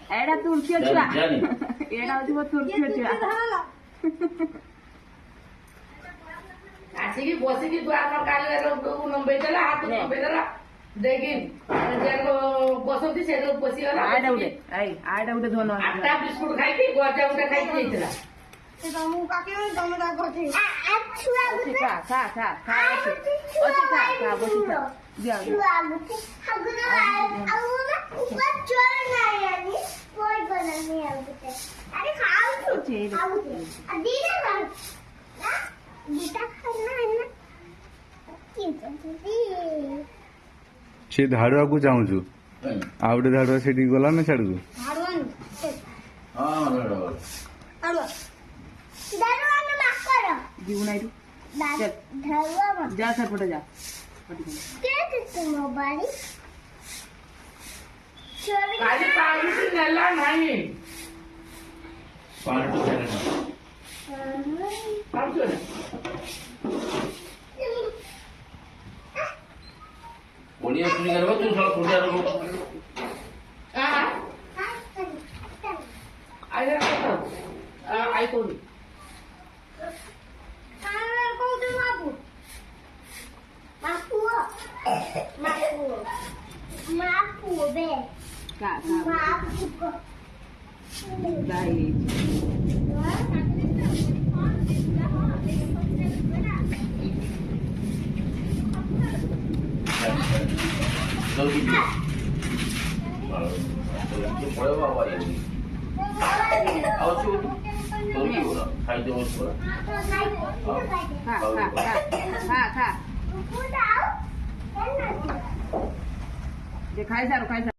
ଏଇଟା ତୁଳସୀ ଛୁଆ ଏଇଟା ହଉଛି ମୋ ତୁଳସୀ ଛୁଆ ଆସିକି ବସିକି ଆମ କାଲିଆ ନମ୍ବେଇ ଦେଲା ହାତ ନମ୍ବେଇ ଦେଲା ଦେଇକି ବସନ୍ତି ସେ ବସିଗଲା ଆଇଟା ଗୋଟେ ଆଇଟା ଗୋଟେ ଧନ ଆଠଟା ବିସ୍କୁଟ ଖାଇକି ଗଜା ଗୋଟେ ଖାଇକି ଯାଇଥିଲା। ତମକୁ କାକିବନି ତମେ ତାକୁ ଅଛି ଖା ଖା ଖା ଖା ଅଛି ଖା ଖା ବସି ଖା ଦିଅ ସେ ଧାଡୁଆକୁ ଚାହୁଁଛୁ ଆଉ ଗୋଟେ ଧାଡୁଆ ସେଠିକି ଗଲା ନା ଛାଡକୁ ଯିବୁ ନାଇଁ ଯା ସେପଟେ ଯା କାଲି ପାଣି ନେଲା ନାହିଁ ଓଡ଼ିଆ ଶୁଣି କରିବ ତୁ ସବୁ ପୂଜା ରୋଗ ଆଇ କହୁନି ଖା ଖା ଗାଈ ଜଲ୍ଦି ପଳେଇବ ଆଉ ଆଉ ଜଲ୍ଦି ବୋଲ ଖାଇଦେବ ଖା ଖା ଖା ଖା ଖାଇସାରୁ ଖାଇସାରୁ